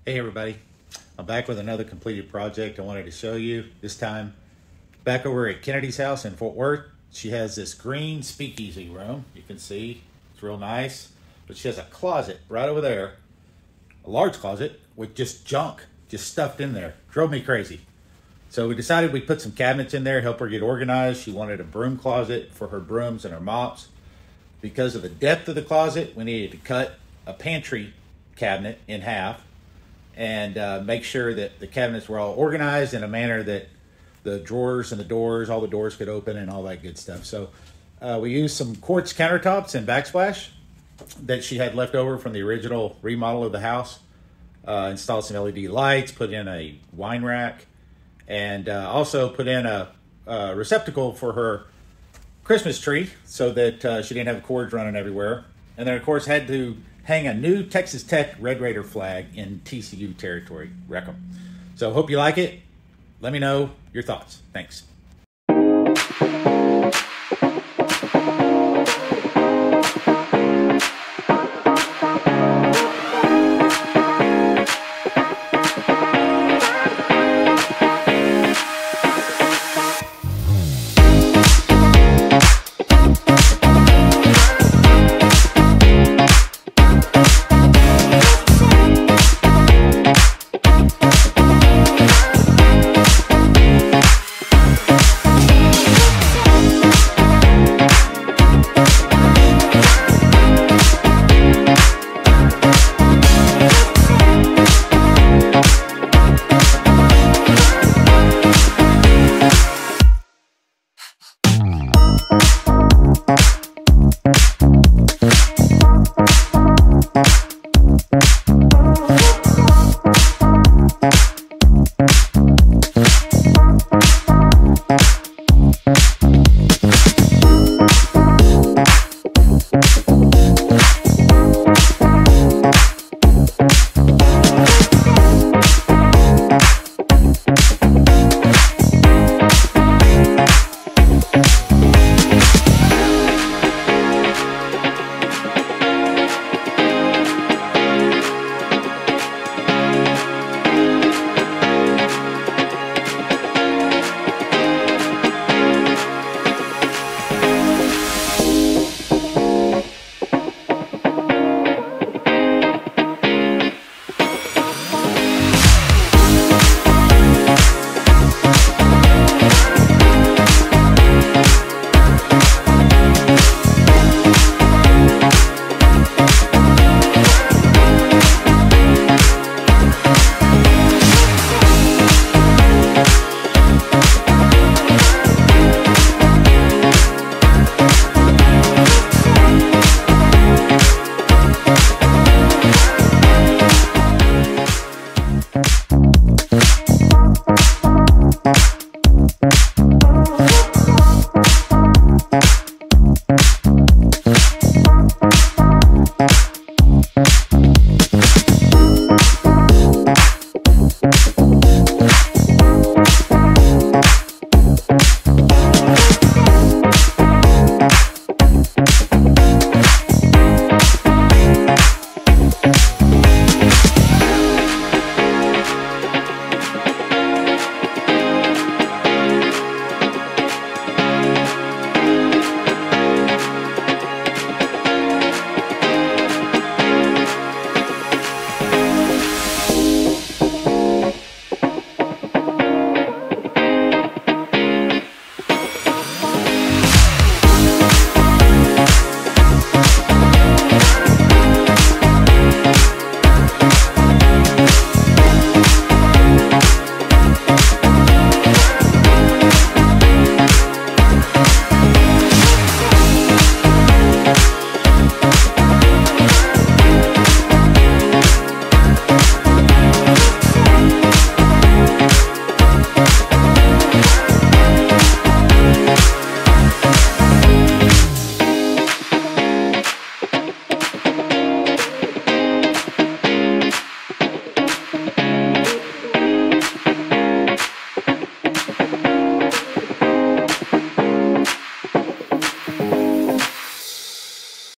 Hey everybody, I'm back with another completed project I wanted to show you. This time back over at Kennedy's house in Fort Worth. She has this green speakeasy room. You can see it's real nice, but she has a closet right over there, a large closet with just junk just stuffed in there. Drove me crazy. So we decided we'd put some cabinets in there, help her get organized. She wanted a broom closet for her brooms and her mops. Because of the depth of the closet, we needed to cut a pantry cabinet in half and make sure that the cabinets were all organized in a manner that the drawers and the doors, all the doors could open and all that good stuff. So we used some quartz countertops and backsplash that she had left over from the original remodel of the house. Installed some LED lights, put in a wine rack, and also put in a receptacle for her Christmas tree so that she didn't have cords running everywhere. And then, of course, had to hang a new Texas Tech Red Raider flag in TCU territory. Wreck 'em. So hope you like it. Let me know your thoughts. Thanks.